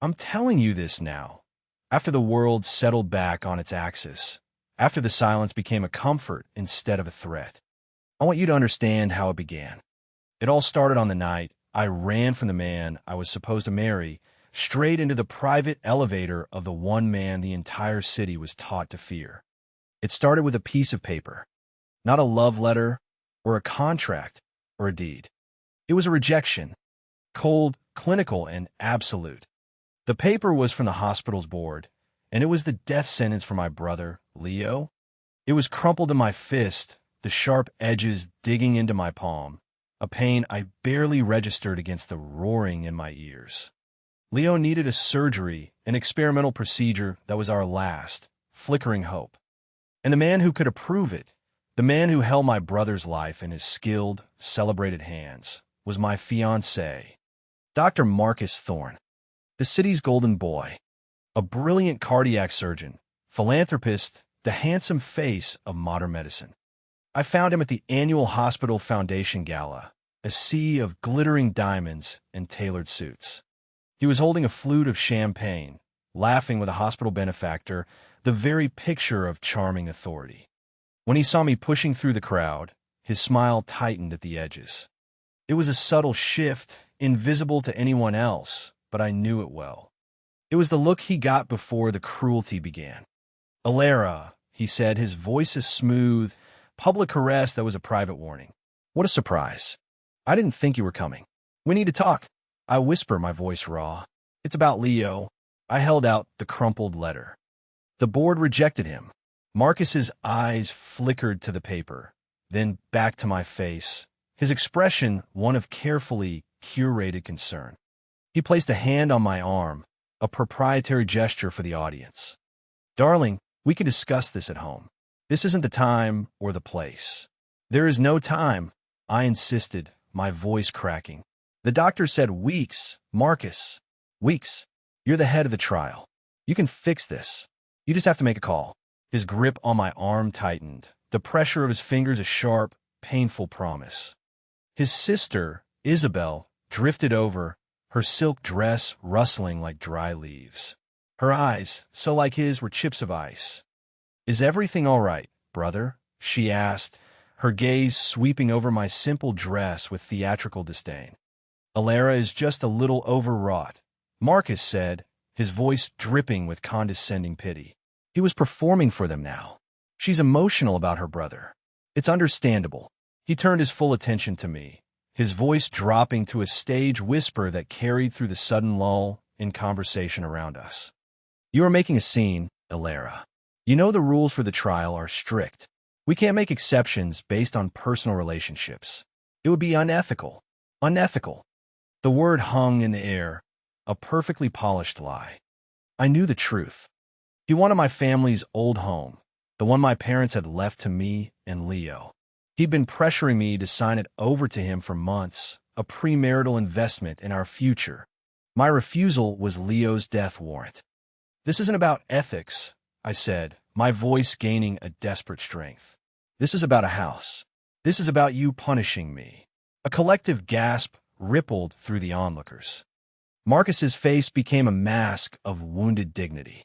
I'm telling you this now. After the world settled back on its axis, after the silence became a comfort instead of a threat, I want you to understand how it began. It all started on the night I ran from the man I was supposed to marry straight into the private elevator of the one man the entire city was taught to fear. It started with a piece of paper, not a love letter or a contract or a deed. It was a rejection, cold, clinical, and absolute. The paper was from the hospital's board, and it was the death sentence for my brother, Leo. It was crumpled in my fist, the sharp edges digging into my palm, a pain I barely registered against the roaring in my ears. Leo needed a surgery, an experimental procedure that was our last, flickering hope. And the man who could approve it, the man who held my brother's life in his skilled, celebrated hands, was my fiancé, Dr. Marcus Thorne, the city's golden boy, a brilliant cardiac surgeon, philanthropist, the handsome face of modern medicine. I found him at the annual Hospital Foundation Gala, a sea of glittering diamonds and tailored suits. He was holding a flute of champagne, laughing with a hospital benefactor, the very picture of charming authority. When he saw me pushing through the crowd, his smile tightened at the edges. It was a subtle shift, invisible to anyone else, but I knew it well. It was the look he got before the cruelty began. "Alara," he said, his voice is smooth, public caress that was a private warning. "What a surprise. I didn't think you were coming. We need to talk." I whisper, my voice raw. "It's about Leo." I held out the crumpled letter. The board rejected him. Marcus's eyes flickered to the paper, then back to my face, his expression one of carefully curated concern. He placed a hand on my arm, a proprietary gesture for the audience. "Darling, we can discuss this at home. This isn't the time or the place." "There is no time," I insisted, my voice cracking. "The doctor said weeks, Marcus. Weeks. You're the head of the trial. You can fix this. You just have to make a call." His grip on my arm tightened, the pressure of his fingers a sharp, painful promise. His sister, Isabel, drifted over, her silk dress rustling like dry leaves. Her eyes, so like his, were chips of ice. "Is everything all right, brother?" she asked, her gaze sweeping over my simple dress with theatrical disdain. "Alara is just a little overwrought," Marcus said, his voice dripping with condescending pity. He was performing for them now. "She's emotional about her brother. It's understandable." He turned his full attention to me, his voice dropping to a stage whisper that carried through the sudden lull in conversation around us. "You are making a scene, Alara. You know the rules for the trial are strict. We can't make exceptions based on personal relationships. It would be unethical. Unethical." The word hung in the air, a perfectly polished lie. I knew the truth. He wanted my family's old home, the one my parents had left to me and Leo. He'd been pressuring me to sign it over to him for months, a premarital investment in our future. My refusal was Leo's death warrant. "This isn't about ethics," I said, my voice gaining a desperate strength. "This is about a house. This is about you punishing me." A collective gasp rippled through the onlookers. Marcus's face became a mask of wounded dignity.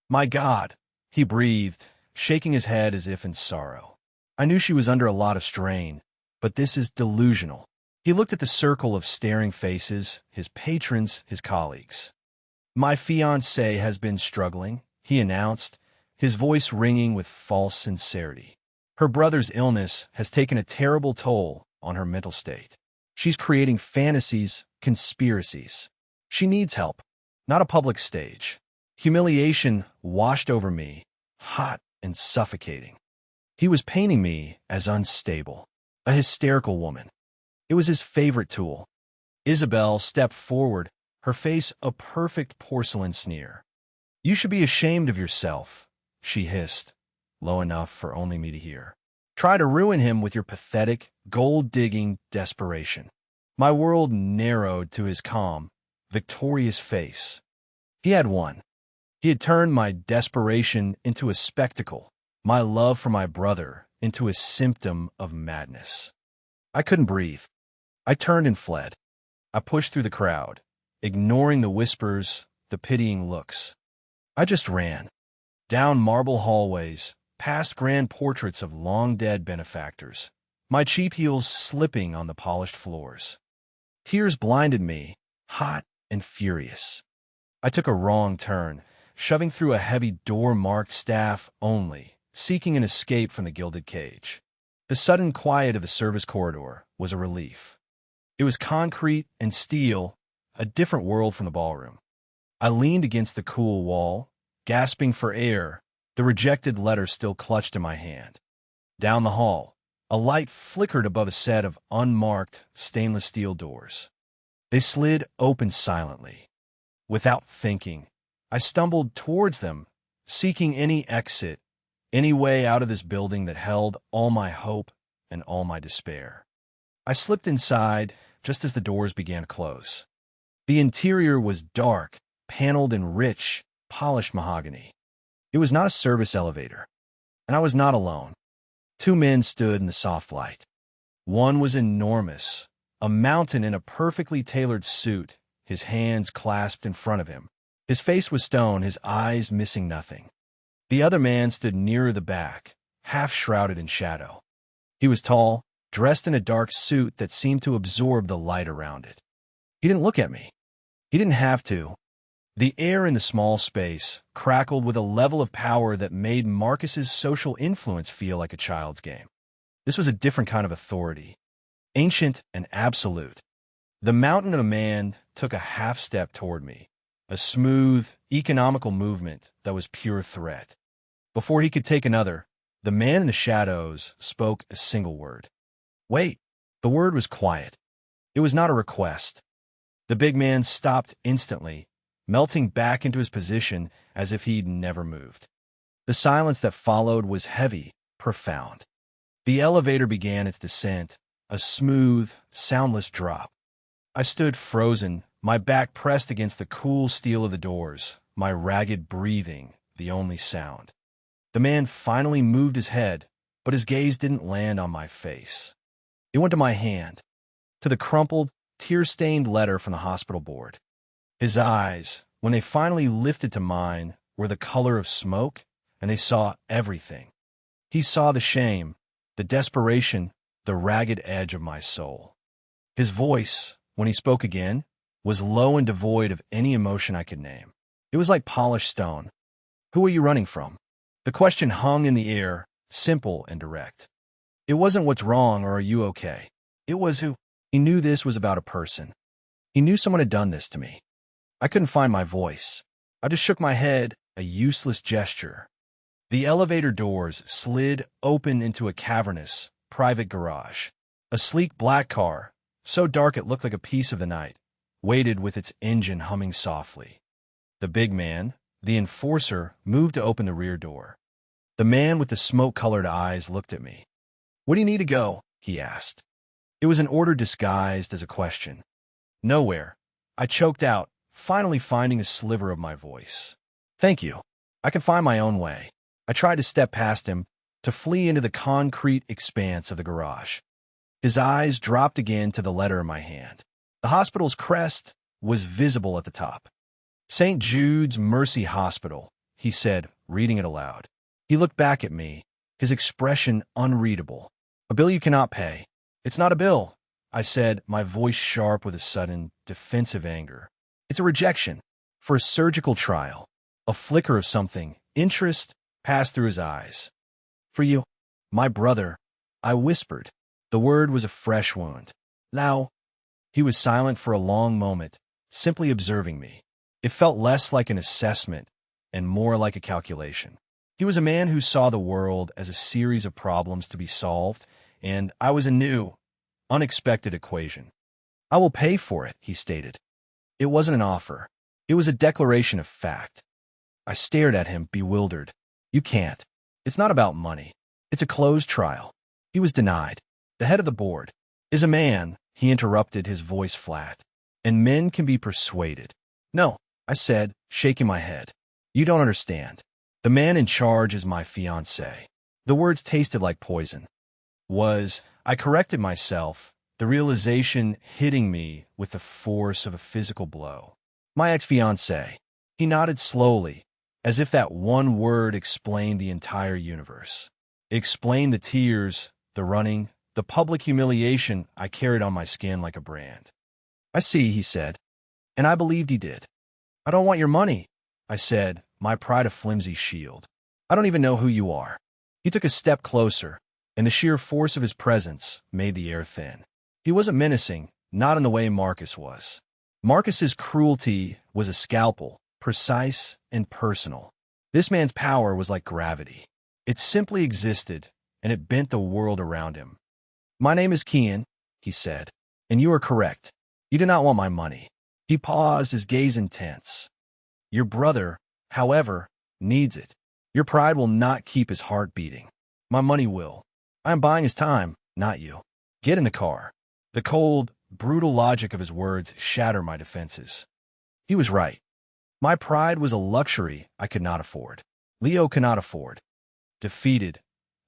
"My God," he breathed, shaking his head as if in sorrow. I knew she was under a lot of strain, but this is delusional. He looked at the circle of staring faces, his patrons, his colleagues. "My fiancée has been struggling," he announced, his voice ringing with false sincerity. "Her brother's illness has taken a terrible toll on her mental state. She's creating fantasies, conspiracies. She needs help, not a public stage." Humiliation washed over me, hot and suffocating. He was painting me as unstable, a hysterical woman. It was his favorite tool. Isabel stepped forward, her face a perfect porcelain sneer. "You should be ashamed of yourself," she hissed, low enough for only me to hear. "Try to ruin him with your pathetic, gold-digging desperation." My world narrowed to his calm, victorious face. He had won. He had turned my desperation into a spectacle, my love for my brother into a symptom of madness. I couldn't breathe. I turned and fled. I pushed through the crowd, ignoring the whispers, the pitying looks. I just ran. Down marble hallways, past grand portraits of long-dead benefactors, my cheap heels slipping on the polished floors. Tears blinded me, hot and furious. I took a wrong turn, shoving through a heavy door marked staff only, seeking an escape from the gilded cage. The sudden quiet of the service corridor was a relief. It was concrete and steel, a different world from the ballroom. I leaned against the cool wall, gasping for air, the rejected letter still clutched in my hand. Down the hall, a light flickered above a set of unmarked stainless steel doors. They slid open silently. Without thinking, I stumbled towards them, seeking any exit, any way out of this building that held all my hope and all my despair. I slipped inside just as the doors began to close. The interior was dark, paneled in rich, polished mahogany. It was not a service elevator, and I was not alone. Two men stood in the soft light. One was enormous, a mountain in a perfectly tailored suit, his hands clasped in front of him. His face was stone, his eyes missing nothing. The other man stood nearer the back, half shrouded in shadow. He was tall, dressed in a dark suit that seemed to absorb the light around it. He didn't look at me. He didn't have to. The air in the small space crackled with a level of power that made Marcus's social influence feel like a child's game. This was a different kind of authority, ancient and absolute. The mountain of a man took a half step toward me, a smooth, economical movement that was pure threat. Before he could take another, the man in the shadows spoke a single word. Wait. The word was quiet. It was not a request. The big man stopped instantly, melting back into his position as if he'd never moved. The silence that followed was heavy, profound. The elevator began its descent, a smooth, soundless drop. I stood frozen, my back pressed against the cool steel of the doors, my ragged breathing the only sound. The man finally moved his head, but his gaze didn't land on my face. It went to my hand, to the crumpled, tear-stained letter from the hospital board. His eyes, when they finally lifted to mine, were the color of smoke, and they saw everything. He saw the shame, the desperation, the ragged edge of my soul. His voice, when he spoke again, was low and devoid of any emotion I could name. It was like polished stone. Who are you running from? The question hung in the air, simple and direct. It wasn't what's wrong or are you okay. It was who. He knew this was about a person. He knew someone had done this to me. I couldn't find my voice. I just shook my head, a useless gesture. The elevator doors slid open into a cavernous, private garage. A sleek black car, so dark it looked like a piece of the night, waited with its engine humming softly. The big man, the enforcer, moved to open the rear door. The man with the smoke-colored eyes looked at me. "Where do you need to go?" he asked. It was an order disguised as a question. "Nowhere," I choked out, finally finding a sliver of my voice. "Thank you. I can find my own way." I tried to step past him, to flee into the concrete expanse of the garage. His eyes dropped again to the letter in my hand. The hospital's crest was visible at the top. "St. Jude's Mercy Hospital," he said, reading it aloud. He looked back at me, his expression unreadable. "A bill you cannot pay." "It's not a bill," I said, my voice sharp with a sudden, defensive anger. "It's a rejection. For a surgical trial." A flicker of something, interest, passed through his eyes. "For you, my brother," I whispered. The word was a fresh wound. "Now." He was silent for a long moment, simply observing me. It felt less like an assessment and more like a calculation. He was a man who saw the world as a series of problems to be solved, and I was a new, unexpected equation. "I will pay for it," he stated. It wasn't an offer. It was a declaration of fact. I stared at him, bewildered. "You can't. It's not about money. It's a closed trial." He was denied. "The head of the board is a man," he interrupted, his voice flat. "And men can be persuaded." "No," I said, shaking my head. "You don't understand. The man in charge is my fiancé." The words tasted like poison. I corrected myself, the realization hitting me with the force of a physical blow. "My ex-fiancé." He nodded slowly, as if that one word explained the entire universe. It explained the tears, the running, the public humiliation I carried on my skin like a brand. I see, he said, and I believed he did. I don't want your money, I said, my pride a flimsy shield. I don't even know who you are. He took a step closer, and the sheer force of his presence made the air thin. He wasn't menacing, not in the way Marcus was. Marcus's cruelty was a scalpel, precise and personal. This man's power was like gravity. It simply existed, and it bent the world around him. My name is Kian, he said, and you are correct. You do not want my money. He paused, his gaze intense. Your brother, however, needs it. Your pride will not keep his heart beating. My money will. I am buying his time, not you. Get in the car. The cold, brutal logic of his words shattered my defenses. He was right. My pride was a luxury I could not afford. Leo cannot afford. Defeated,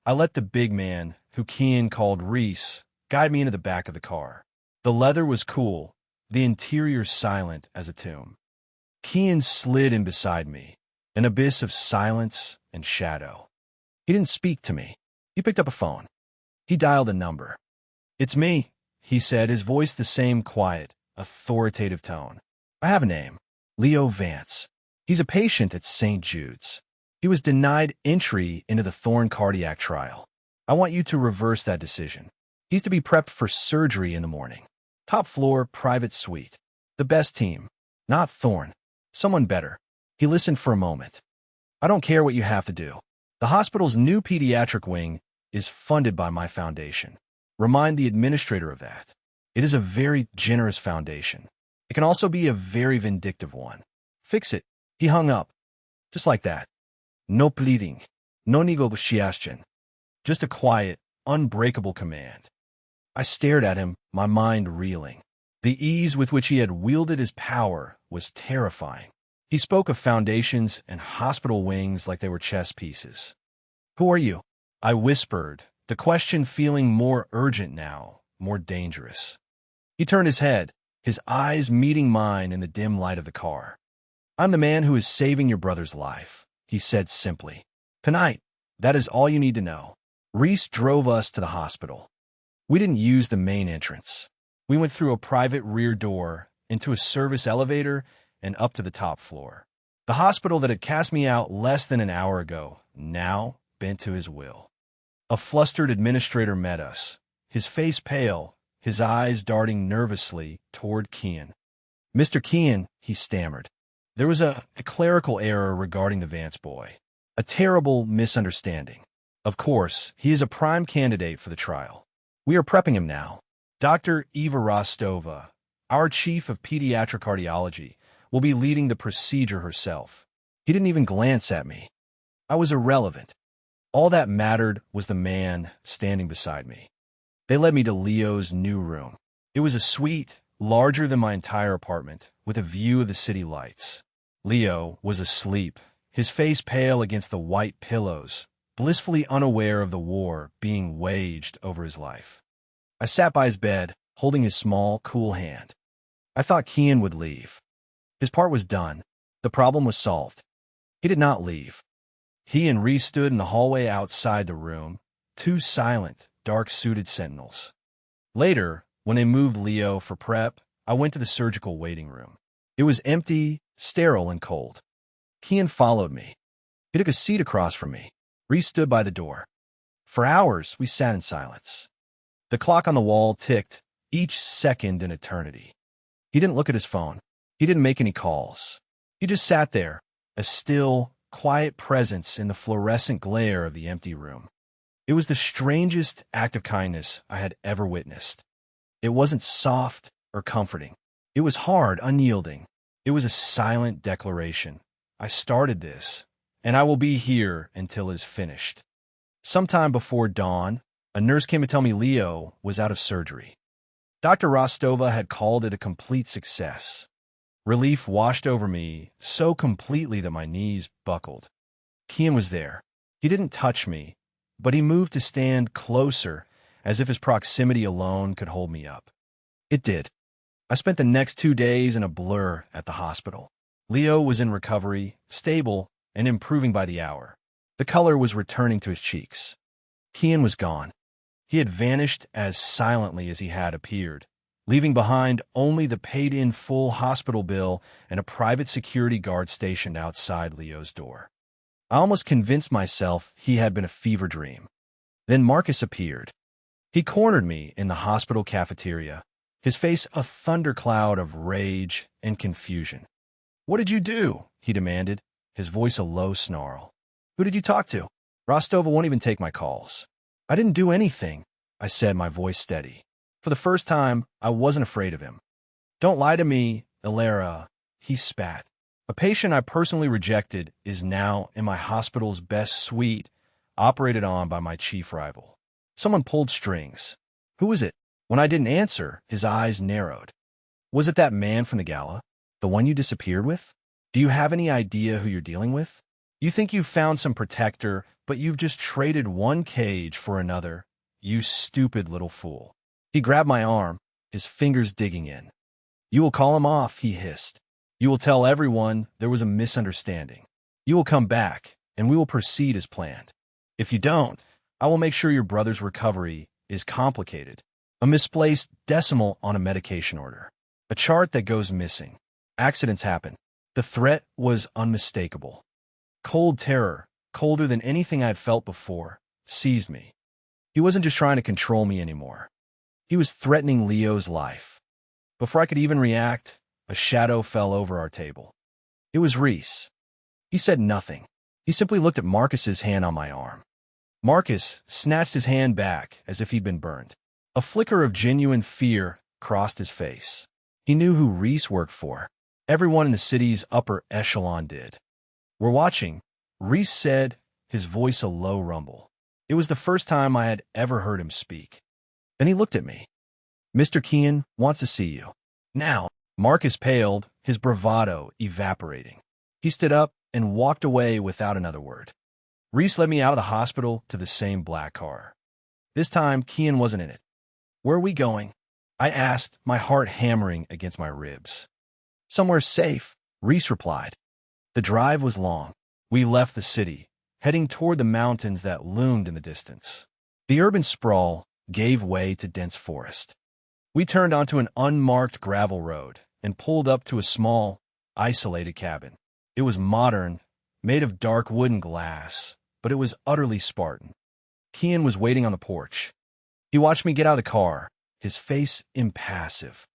I let the big man, who Kian called Reese, guide me into the back of the car. The leather was cool, the interior silent as a tomb. Kian slid in beside me, an abyss of silence and shadow. He didn't speak to me. He picked up a phone. He dialed a number. It's me, he said, his voice the same quiet, authoritative tone. I have a name. Leo Vance. He's a patient at St. Jude's. He was denied entry into the Thorne cardiac trial. I want you to reverse that decision. He's to be prepped for surgery in the morning. Top floor, private suite. The best team. Not Thorne. Someone better. He listened for a moment. I don't care what you have to do. The hospital's new pediatric wing is funded by my foundation. Remind the administrator of that. It is a very generous foundation. It can also be a very vindictive one. Fix it. He hung up. Just like that. No pleading. No negotiation. Just a quiet, unbreakable command. I stared at him, my mind reeling. The ease with which he had wielded his power was terrifying. He spoke of foundations and hospital wings like they were chess pieces. Who are you? I whispered, the question feeling more urgent now, more dangerous. He turned his head, his eyes meeting mine in the dim light of the car. I'm the man who is saving your brother's life, he said simply. Tonight, that is all you need to know. Reese drove us to the hospital. We didn't use the main entrance. We went through a private rear door, into a service elevator, and up to the top floor. The hospital that had cast me out less than an hour ago now bent to his will. A flustered administrator met us, his face pale, his eyes darting nervously toward Kian. Mr. Kian, he stammered. There was a clerical error regarding the Vance boy. A terrible misunderstanding. Of course, he is a prime candidate for the trial. We are prepping him now. Dr. Eva Rostova, our chief of pediatric cardiology, will be leading the procedure herself. He didn't even glance at me. I was irrelevant. All that mattered was the man standing beside me. They led me to Leo's new room. It was a suite larger than my entire apartment, with a view of the city lights. Leo was asleep, his face pale against the white pillows, blissfully unaware of the war being waged over his life. I sat by his bed, holding his small, cool hand. I thought Kian would leave. His part was done. The problem was solved. He did not leave. He and Reese stood in the hallway outside the room, two silent, dark-suited sentinels. Later, when they moved Leo for prep, I went to the surgical waiting room. It was empty, sterile, and cold. Kian followed me. He took a seat across from me. Reese stood by the door. For hours, we sat in silence. The clock on the wall ticked, each second an eternity. He didn't look at his phone. He didn't make any calls. He just sat there, a still, quiet presence in the fluorescent glare of the empty room. It was the strangest act of kindness I had ever witnessed. It wasn't soft or comforting. It was hard, unyielding. It was a silent declaration. I started this, and I will be here until it is finished. Sometime before dawn, a nurse came to tell me Leo was out of surgery. Dr. Rostova had called it a complete success. Relief washed over me so completely that my knees buckled. Kian was there. He didn't touch me, but he moved to stand closer, as if his proximity alone could hold me up. It did. I spent the next 2 days in a blur at the hospital. Leo was in recovery, stable, and improving by the hour. The color was returning to his cheeks. Kian was gone. He had vanished as silently as he had appeared, leaving behind only the paid-in full hospital bill and a private security guard stationed outside Leo's door. I almost convinced myself he had been a fever dream. Then Marcus appeared. He cornered me in the hospital cafeteria, his face a thundercloud of rage and confusion. "What did you do?" he demanded, his voice a low snarl. "Who did you talk to? Rostova won't even take my calls." "I didn't do anything," I said, my voice steady. For the first time, I wasn't afraid of him. "Don't lie to me, Ilera," he spat. "A patient I personally rejected is now in my hospital's best suite, operated on by my chief rival." Someone pulled strings. "Who was it?" When I didn't answer, his eyes narrowed. "Was it that man from the gala? The one you disappeared with? Do you have any idea who you're dealing with? You think you've found some protector, but you've just traded one cage for another. You stupid little fool." He grabbed my arm, his fingers digging in. "You will call him off," he hissed. "You will tell everyone there was a misunderstanding. You will come back, and we will proceed as planned. If you don't, I will make sure your brother's recovery is complicated. A misplaced decimal on a medication order. A chart that goes missing. Accidents happen." The threat was unmistakable. Cold terror, colder than anything I had felt before, seized me. He wasn't just trying to control me anymore. He was threatening Leo's life. Before I could even react, a shadow fell over our table. It was Reese. He said nothing. He simply looked at Marcus's hand on my arm. Marcus snatched his hand back as if he'd been burned. A flicker of genuine fear crossed his face. He knew who Reese worked for. Everyone in the city's upper echelon did. "We're watching," Reese said, his voice a low rumble. It was the first time I had ever heard him speak. Then he looked at me. "Mr. Kian wants to see you." Now, Marcus paled, his bravado evaporating. He stood up and walked away without another word. Reese led me out of the hospital to the same black car. This time, Kian wasn't in it. "Where are we going?" I asked, my heart hammering against my ribs. "Somewhere safe," Reese replied. The drive was long. We left the city, heading toward the mountains that loomed in the distance. The urban sprawl gave way to dense forest. We turned onto an unmarked gravel road and pulled up to a small, isolated cabin. It was modern, made of dark wooden glass, but it was utterly Spartan. Kian was waiting on the porch. He watched me get out of the car, his face impassive.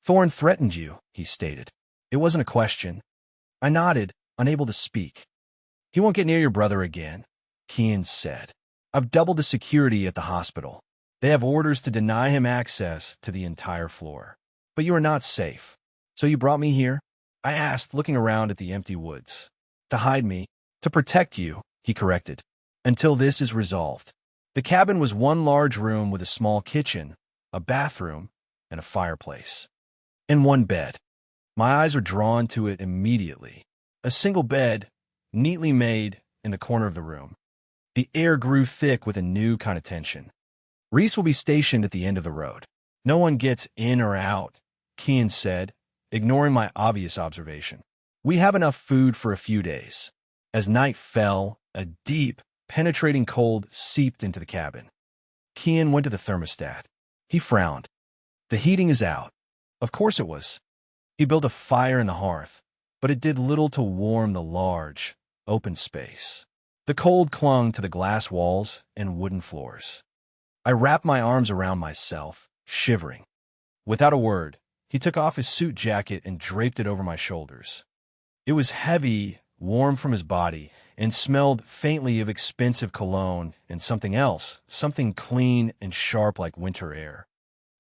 "Thorn threatened you," he stated. It wasn't a question. I nodded, unable to speak. "He won't get near your brother again," Kian said. "I've doubled the security at the hospital. They have orders to deny him access to the entire floor. But you are not safe. So you brought me here?" I asked, looking around at the empty woods. "To hide me. To protect you," he corrected. "Until this is resolved." The cabin was one large room with a small kitchen, a bathroom, and a fireplace. And one bed. My eyes were drawn to it immediately. A single bed, neatly made, in the corner of the room. The air grew thick with a new kind of tension. "Reese will be stationed at the end of the road. No one gets in or out," Kian said, ignoring my obvious observation. "We have enough food for a few days." As night fell, a deep, penetrating cold seeped into the cabin. Kian went to the thermostat. He frowned. "The heating is out." Of course it was. He built a fire in the hearth, but it did little to warm the large, open space. The cold clung to the glass walls and wooden floors. I wrapped my arms around myself, shivering. Without a word, he took off his suit jacket and draped it over my shoulders. It was heavy, warm from his body, and smelled faintly of expensive cologne and something else, something clean and sharp like winter air.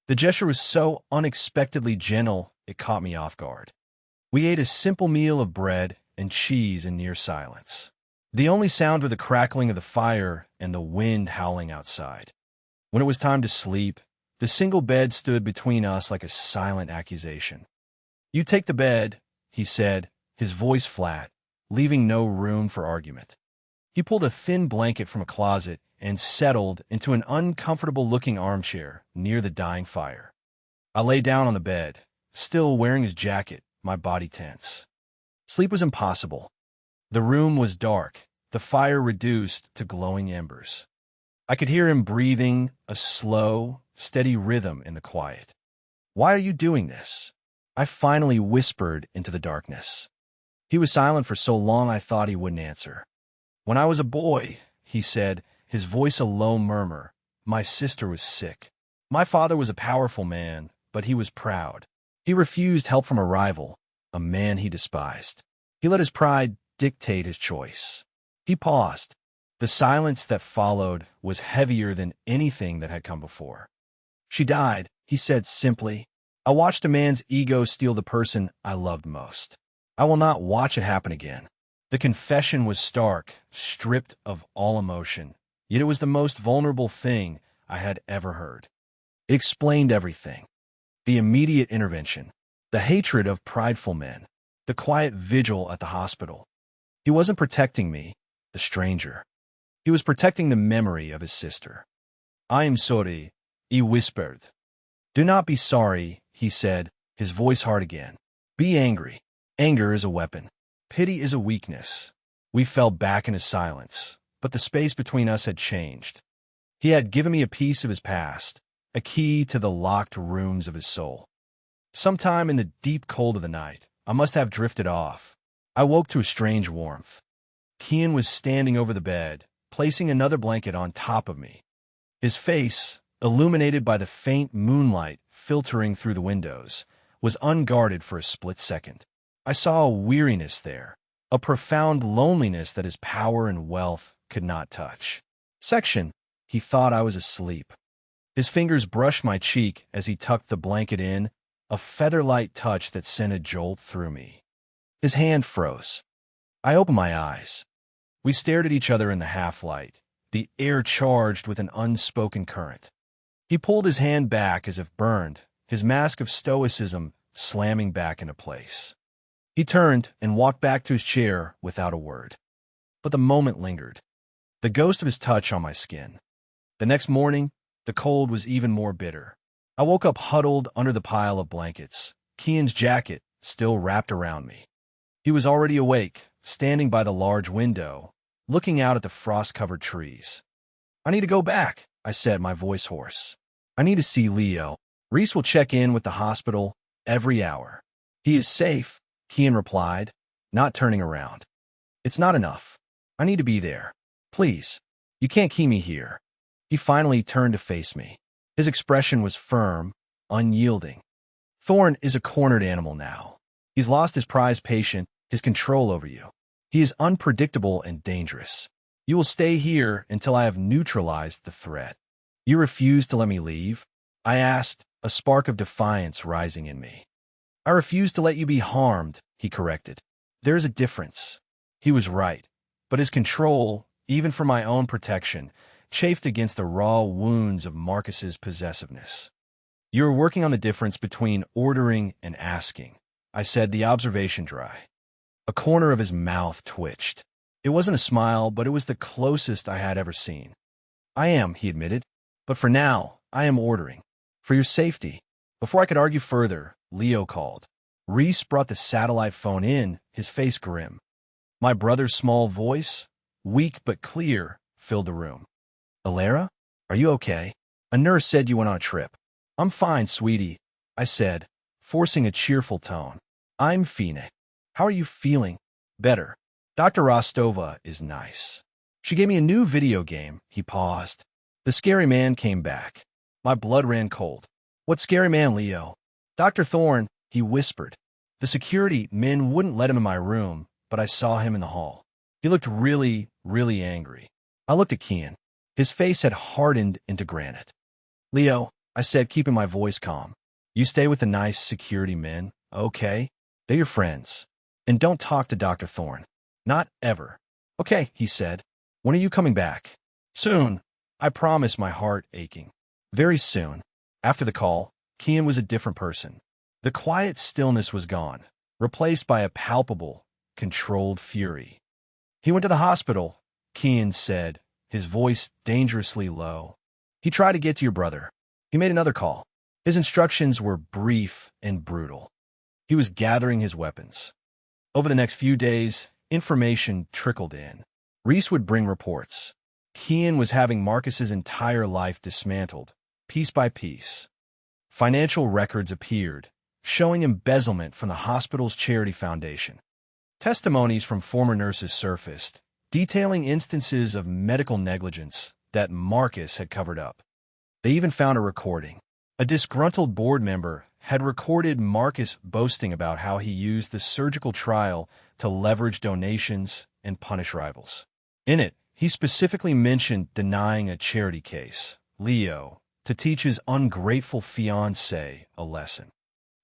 The gesture was so unexpectedly gentle, it caught me off guard. We ate a simple meal of bread and cheese in near silence. The only sound were the crackling of the fire and the wind howling outside. When it was time to sleep, the single bed stood between us like a silent accusation. "You take the bed," he said, his voice flat, leaving no room for argument. He pulled a thin blanket from a closet and settled into an uncomfortable-looking armchair near the dying fire. I lay down on the bed, still wearing his jacket, my body tense. Sleep was impossible. The room was dark, the fire reduced to glowing embers. I could hear him breathing, a slow, steady rhythm in the quiet. "Why are you doing this?" I finally whispered into the darkness. He was silent for so long I thought he wouldn't answer. "When I was a boy," he said, his voice a low murmur, "my sister was sick. My father was a powerful man, but he was proud. He refused help from a rival, a man he despised. He let his pride dictate his choice." He paused. The silence that followed was heavier than anything that had come before. "She died," he said simply. "I watched a man's ego steal the person I loved most. I will not watch it happen again." The confession was stark, stripped of all emotion, yet it was the most vulnerable thing I had ever heard. It explained everything. The immediate intervention, the hatred of prideful men, the quiet vigil at the hospital. He wasn't protecting me, the stranger. He was protecting the memory of his sister. "I am sorry," he whispered. "Do not be sorry," he said, his voice hard again. "Be angry. Anger is a weapon. Pity is a weakness." We fell back into silence, but the space between us had changed. He had given me a piece of his past, a key to the locked rooms of his soul. Sometime in the deep cold of the night, I must have drifted off. I woke to a strange warmth. Kian was standing over the bed, placing another blanket on top of me. His face, illuminated by the faint moonlight filtering through the windows, was unguarded for a split second. I saw a weariness there, a profound loneliness that his power and wealth could not touch. He thought I was asleep. His fingers brushed my cheek as he tucked the blanket in, a feather-light touch that sent a jolt through me. His hand froze. I opened my eyes. We stared at each other in the half-light, the air charged with an unspoken current. He pulled his hand back as if burned, his mask of stoicism slamming back into place. He turned and walked back to his chair without a word. But the moment lingered, the ghost of his touch on my skin. The next morning, the cold was even more bitter. I woke up huddled under the pile of blankets, Kian's jacket still wrapped around me. He was already awake, standing by the large window, looking out at the frost-covered trees. "I need to go back," I said, my voice hoarse. "I need to see Leo. Reese will check in with the hospital every hour." "He is safe," Kian replied, not turning around. "It's not enough. I need to be there. Please, you can't keep me here." He finally turned to face me. His expression was firm, unyielding. "Thorn is a cornered animal now. He's lost his prized patient, his control over you. He is unpredictable and dangerous. You will stay here until I have neutralized the threat." "You refuse to let me leave?" I asked, a spark of defiance rising in me. "I refuse to let you be harmed," he corrected. "There is a difference." He was right, but his control, even for my own protection, chafed against the raw wounds of Marcus's possessiveness. "You are working on the difference between ordering and asking," I said, the observation dry. A corner of his mouth twitched. It wasn't a smile, but it was the closest I had ever seen. "I am," he admitted. "But for now, I am ordering. For your safety." Before I could argue further, Leo called. Reese brought the satellite phone in, his face grim. My brother's small voice, weak but clear, filled the room. "Alara, are you okay? A nurse said you went on a trip." "I'm fine, sweetie," I said, forcing a cheerful tone. "I'm fine. How are you feeling?" "Better. Dr. Rostova is nice. She gave me a new video game." He paused. The scary man came back. My blood ran cold. "What scary man, Leo?" "Dr. Thorne," he whispered. The security men wouldn't let him in my room, but I saw him in the hall. He looked really, really angry. I looked at Kian. His face had hardened into granite. "Leo," I said, keeping my voice calm. "You stay with the nice security men, okay? They're your friends. And don't talk to Dr. Thorne. Not ever." "Okay," he said. "When are you coming back?" "Soon," I promised, my heart aching. Very soon. After the call, Kian was a different person. The quiet stillness was gone, replaced by a palpable, controlled fury. "He went to the hospital," Kian said, his voice dangerously low. "He tried to get to your brother. He made another call. His instructions were brief and brutal. He was gathering his weapons." Over the next few days, information trickled in. Reese would bring reports. Kian was having Marcus's entire life dismantled, piece by piece. Financial records appeared, showing embezzlement from the hospital's charity foundation. Testimonies from former nurses surfaced, detailing instances of medical negligence that Marcus had covered up. They even found a recording. A disgruntled board member had recorded Marcus boasting about how he used the surgical trial to leverage donations and punish rivals. In it, he specifically mentioned denying a charity case, Leo, to teach his ungrateful fiancée a lesson.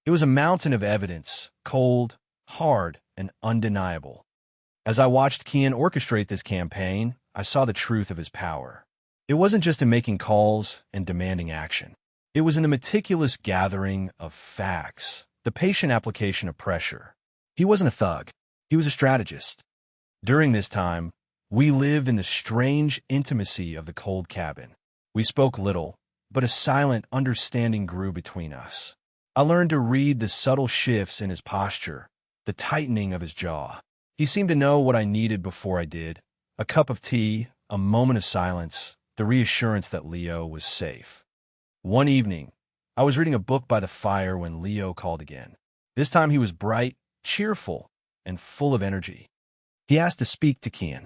It was a mountain of evidence, cold, hard, and undeniable. As I watched Kian orchestrate this campaign, I saw the truth of his power. It wasn't just in making calls and demanding action. It was in the meticulous gathering of facts, the patient application of pressure. He wasn't a thug. He was a strategist. During this time, we lived in the strange intimacy of the cold cabin. We spoke little, but a silent understanding grew between us. I learned to read the subtle shifts in his posture, the tightening of his jaw. He seemed to know what I needed before I did. A cup of tea, a moment of silence, the reassurance that Leo was safe. One evening, I was reading a book by the fire when Leo called again. This time he was bright, cheerful, and full of energy. He asked to speak to Kian.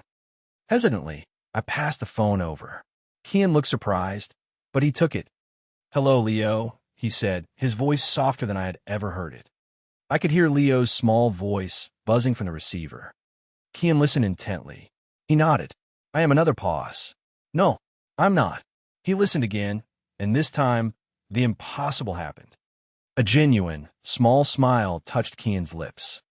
Hesitantly, I passed the phone over. Kian looked surprised, but he took it. "Hello, Leo," he said, his voice softer than I had ever heard it. I could hear Leo's small voice buzzing from the receiver. Kian listened intently. He nodded. I am another pause. "No, I'm not." He listened again, and this time, the impossible happened. A genuine, small smile touched Kian's lips.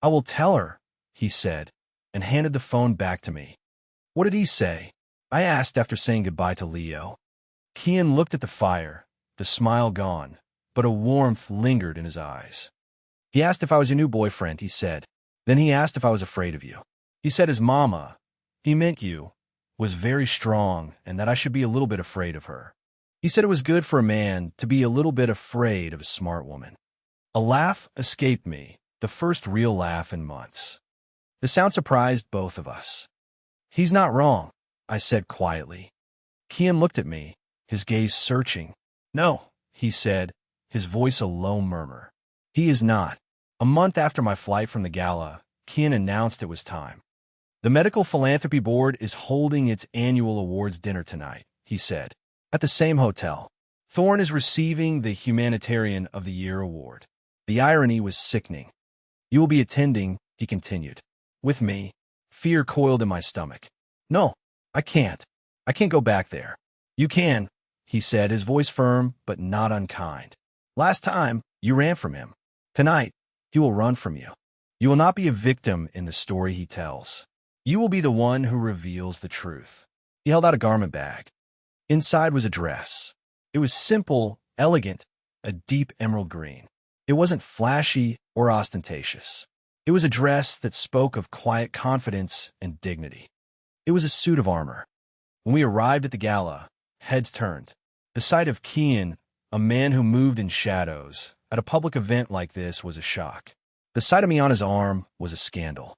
"I will tell her," he said, and handed the phone back to me. "What did he say?" I asked after saying goodbye to Leo. Kian looked at the fire, the smile gone, but a warmth lingered in his eyes. "He asked if I was your new boyfriend," he said. "Then he asked if I was afraid of you. He said his mama, he meant you, was very strong and that I should be a little bit afraid of her. He said it was good for a man to be a little bit afraid of a smart woman." A laugh escaped me, the first real laugh in months. The sound surprised both of us. "He's not wrong," I said quietly. Kian looked at me, his gaze searching. "No," he said, his voice a low murmur. "He is not." A month after my flight from the gala, Kian announced it was time. "The Medical Philanthropy Board is holding its annual awards dinner tonight," he said, "at the same hotel. Thorne is receiving the Humanitarian of the Year award." The irony was sickening. "You will be attending," he continued. With me, fear coiled in my stomach. "No, I can't. I can't go back there." "You can," he said, his voice firm but not unkind. "Last time, you ran from him. Tonight, he will run from you. You will not be a victim in the story he tells. You will be the one who reveals the truth." He held out a garment bag. Inside was a dress. It was simple, elegant, a deep emerald green. It wasn't flashy or ostentatious. It was a dress that spoke of quiet confidence and dignity. It was a suit of armor. When we arrived at the gala, heads turned. The sight of Kian, a man who moved in shadows, at a public event like this was a shock. The sight of me on his arm was a scandal.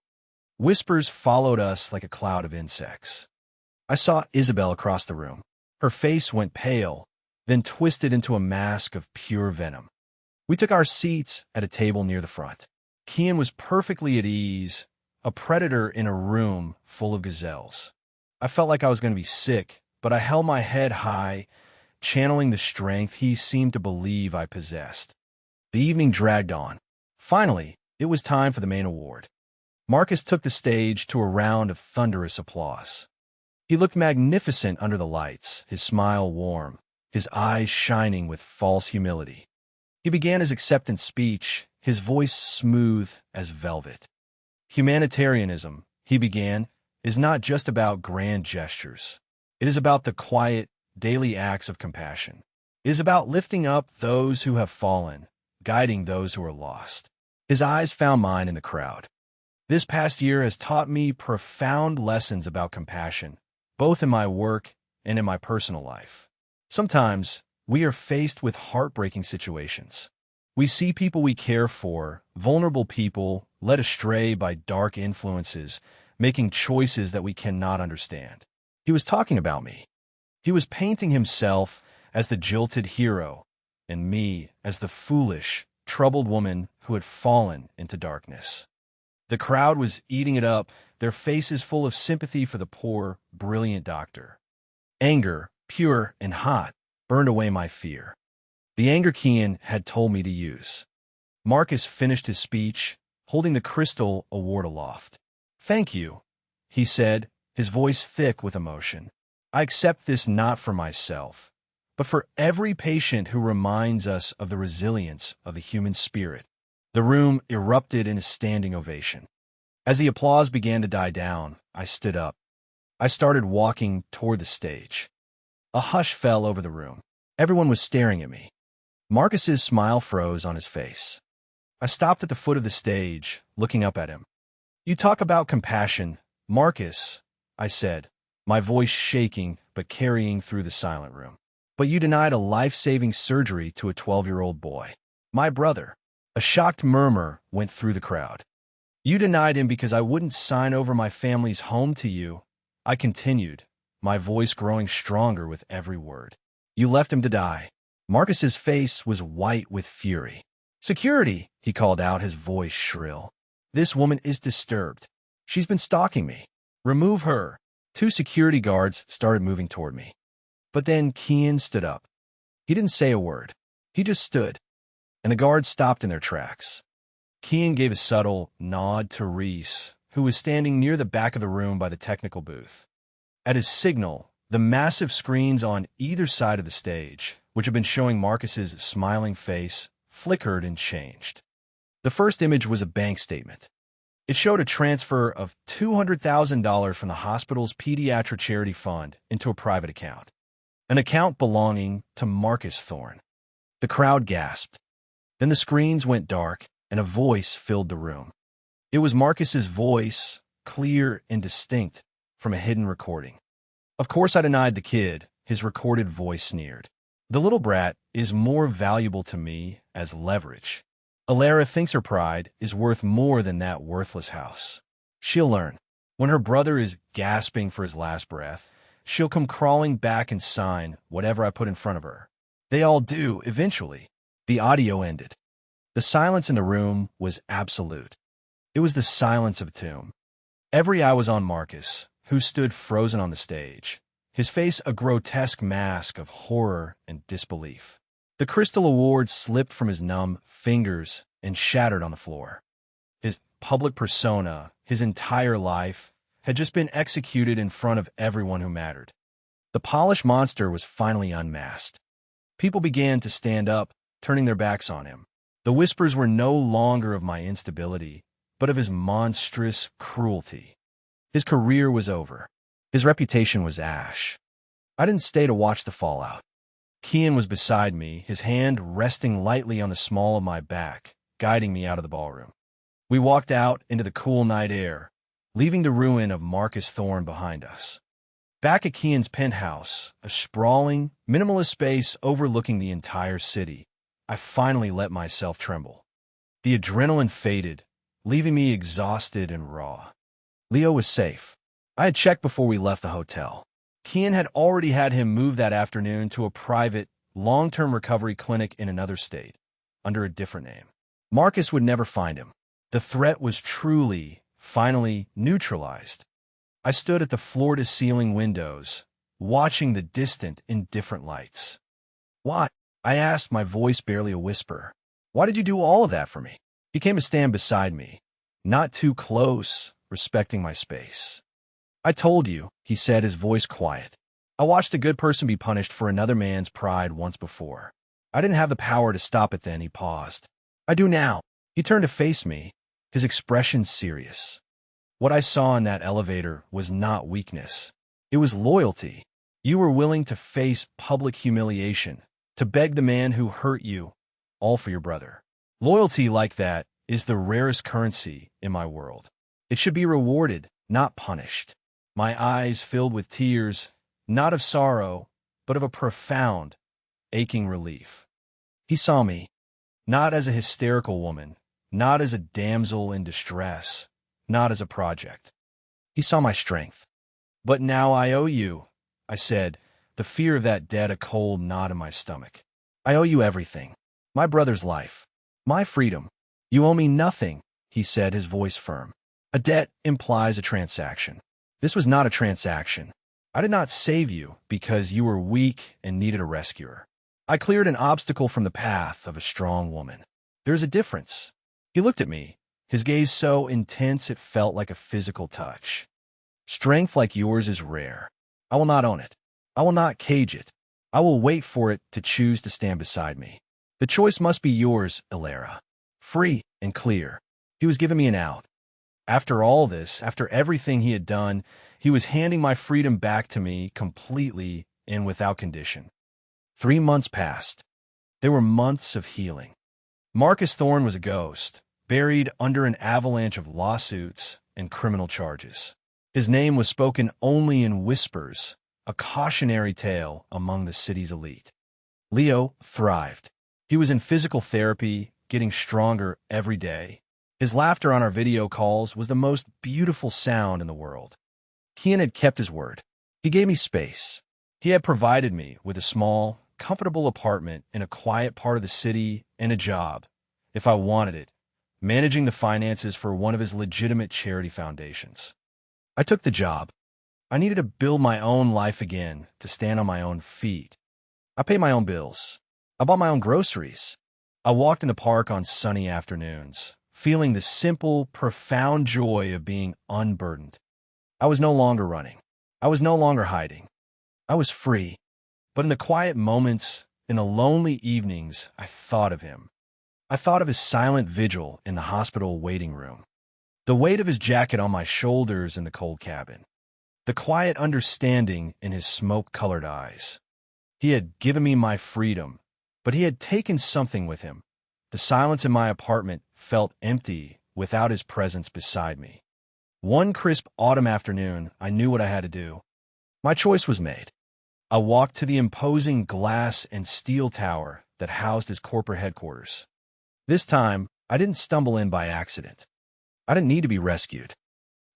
Whispers followed us like a cloud of insects. I saw Isabel across the room. Her face went pale, then twisted into a mask of pure venom. We took our seats at a table near the front. Kian was perfectly at ease, a predator in a room full of gazelles. I felt like I was going to be sick, but I held my head high, channeling the strength he seemed to believe I possessed. The evening dragged on. Finally, it was time for the main award. Marcus took the stage to a round of thunderous applause. He looked magnificent under the lights, his smile warm, his eyes shining with false humility. He began his acceptance speech, his voice smooth as velvet. "Humanitarianism," he began, "is not just about grand gestures. It is about the quiet, daily acts of compassion. It is about lifting up those who have fallen, guiding those who are lost." His eyes found mine in the crowd. This past year has taught me profound lessons about compassion, both in my work and in my personal life. Sometimes, we are faced with heartbreaking situations. We see people we care for, vulnerable people, led astray by dark influences, making choices that we cannot understand. He was talking about me. He was painting himself as the jilted hero, and me as the foolish, troubled woman who had fallen into darkness. The crowd was eating it up, their faces full of sympathy for the poor, brilliant doctor. Anger, pure and hot, burned away my fear. The anger Kian had told me to use. Marcus finished his speech, holding the crystal award aloft. "Thank you," he said, his voice thick with emotion. "I accept this not for myself, but for every patient who reminds us of the resilience of the human spirit." The room erupted in a standing ovation. As the applause began to die down, I stood up. I started walking toward the stage. A hush fell over the room. Everyone was staring at me. Marcus's smile froze on his face. I stopped at the foot of the stage, looking up at him. "You talk about compassion, Marcus," I said, my voice shaking but carrying through the silent room. "But you denied a life-saving surgery to a 12-year-old boy. My brother." A shocked murmur went through the crowd. "You denied him because I wouldn't sign over my family's home to you," I continued, my voice growing stronger with every word. "You left him to die." Marcus's face was white with fury. "Security," he called out, his voice shrill. "This woman is disturbed. She's been stalking me. Remove her." 2 security guards started moving toward me. But then Kian stood up. He didn't say a word. He just stood, and the guards stopped in their tracks. Kian gave a subtle nod to Reese, who was standing near the back of the room by the technical booth. At his signal, the massive screens on either side of the stage, which had been showing Marcus's smiling face, flickered and changed. The first image was a bank statement. It showed a transfer of $200,000 from the hospital's pediatric charity fund into a private account, an account belonging to Marcus Thorne. The crowd gasped. Then the screens went dark, and a voice filled the room. It was Marcus's voice, clear and distinct, from a hidden recording. "Of course I denied the kid," his recorded voice sneered. "The little brat is more valuable to me as leverage. Alara thinks her pride is worth more than that worthless house. She'll learn. When her brother is gasping for his last breath, she'll come crawling back and sign whatever I put in front of her. They all do, eventually." The audio ended. The silence in the room was absolute. It was the silence of a tomb. Every eye was on Marcus, who stood frozen on the stage, his face a grotesque mask of horror and disbelief. The crystal award slipped from his numb fingers and shattered on the floor. His public persona, his entire life, had just been executed in front of everyone who mattered. The polished monster was finally unmasked. People began to stand up, turning their backs on him. The whispers were no longer of my instability, but of his monstrous cruelty. His career was over. His reputation was ash. I didn't stay to watch the fallout. Kian was beside me, his hand resting lightly on the small of my back, guiding me out of the ballroom. We walked out into the cool night air, leaving the ruin of Marcus Thorne behind us. Back at Kian's penthouse, a sprawling, minimalist space overlooking the entire city, I finally let myself tremble. The adrenaline faded, leaving me exhausted and raw. Leo was safe. I had checked before we left the hotel. Kian had already had him move that afternoon to a private, long-term recovery clinic in another state, under a different name. Marcus would never find him. The threat was truly, finally neutralized. I stood at the floor-to-ceiling windows, watching the distant, indifferent lights. "Why?" I asked, my voice barely a whisper. "Why did you do all of that for me?" He came to stand beside me, not too close, respecting my space. "I told you," he said, his voice quiet. "I watched a good person be punished for another man's pride once before. I didn't have the power to stop it then." He paused. "I do now." He turned to face me, his expression serious. What I saw in that elevator was not weakness. It was loyalty. You were willing to face public humiliation, to beg the man who hurt you, all for your brother. Loyalty like that is the rarest currency in my world. It should be rewarded, not punished. My eyes filled with tears, not of sorrow, but of a profound, aching relief. He saw me, Not as a hysterical woman, not as a damsel in distress, not as a project. He saw my strength. "But now I owe you," I said, the fear of that debt a cold knot in my stomach. "I owe you everything. My brother's life. My freedom. You owe me nothing," he said, his voice firm. "A debt implies a transaction. This was not a transaction. I did not save you because you were weak and needed a rescuer. I cleared an obstacle from the path of a strong woman. There is a difference." He looked at me, his gaze so intense it felt like a physical touch. "Strength like yours is rare. I will not own it. I will not cage it. I will wait for it to choose to stand beside me. The choice must be yours, Ilara. Free and clear." He was giving me an out. After all this, after everything he had done, he was handing my freedom back to me completely and without condition. 3 months passed. They were months of healing. Marcus Thorne was a ghost, buried under an avalanche of lawsuits and criminal charges. His name was spoken only in whispers, a cautionary tale among the city's elite. Leo thrived. He was in physical therapy, getting stronger every day. His laughter on our video calls was the most beautiful sound in the world. Kian had kept his word. He gave me space. He had provided me with a small, comfortable apartment in a quiet part of the city and a job, if I wanted it, managing the finances for one of his legitimate charity foundations. I took the job. I needed to build my own life again, to stand on my own feet. I paid my own bills. I bought my own groceries. I walked in the park on sunny afternoons, feeling the simple, profound joy of being unburdened. I was no longer running. I was no longer hiding. I was free. But in the quiet moments, in the lonely evenings, I thought of him. I thought of his silent vigil in the hospital waiting room, the weight of his jacket on my shoulders in the cold cabin, the quiet understanding in his smoke-colored eyes. He had given me my freedom, but he had taken something with him. The silence in my apartment felt empty without his presence beside me. One crisp autumn afternoon, I knew what I had to do. My choice was made. I walked to the imposing glass and steel tower that housed his corporate headquarters. This time, I didn't stumble in by accident. I didn't need to be rescued.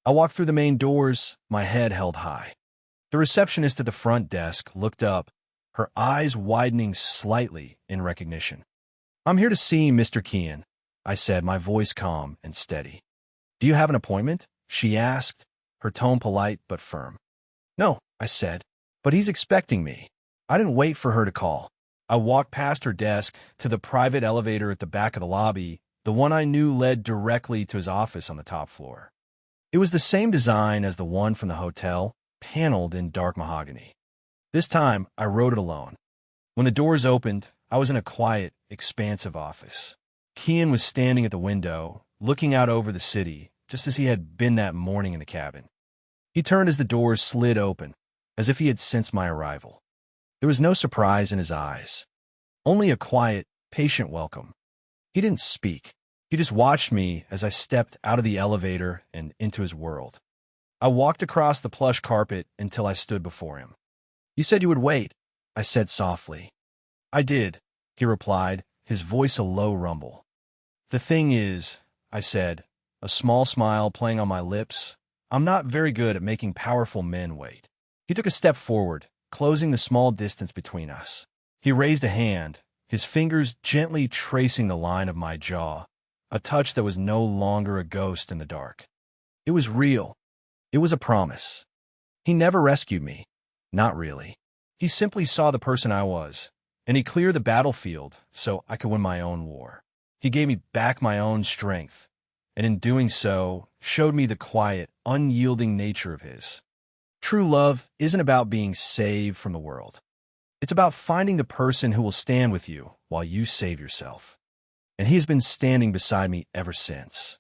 I walked through the main doors, my head held high. The receptionist at the front desk looked up, her eyes widening slightly in recognition. "I'm here to see Mr. Kian," I said, my voice calm and steady. "Do you have an appointment?" she asked, her tone polite but firm. "No," I said, "but he's expecting me." I didn't wait for her to call. I walked past her desk to the private elevator at the back of the lobby, the one I knew led directly to his office on the top floor. It was the same design as the one from the hotel, paneled in dark mahogany. This time, I rode it alone. When the doors opened, I was in a quiet, expansive office. Kian was standing at the window, looking out over the city, just as he had been that morning in the cabin. He turned as the doors slid open, as if he had sensed my arrival. There was no surprise in his eyes, only a quiet, patient welcome. He didn't speak. He just watched me as I stepped out of the elevator and into his world. I walked across the plush carpet until I stood before him. "You said you would wait," I said softly. "I did," he replied, his voice a low rumble. "The thing is," I said, a small smile playing on my lips, "I'm not very good at making powerful men wait." He took a step forward, closing the small distance between us. He raised a hand, his fingers gently tracing the line of my jaw, a touch that was no longer a ghost in the dark. It was real. It was a promise. He never rescued me. Not really. He simply saw the person I was, and he cleared the battlefield so I could win my own war. He gave me back my own strength, and in doing so, showed me the quiet, unyielding nature of his. True love isn't about being saved from the world. It's about finding the person who will stand with you while you save yourself. And he has been standing beside me ever since.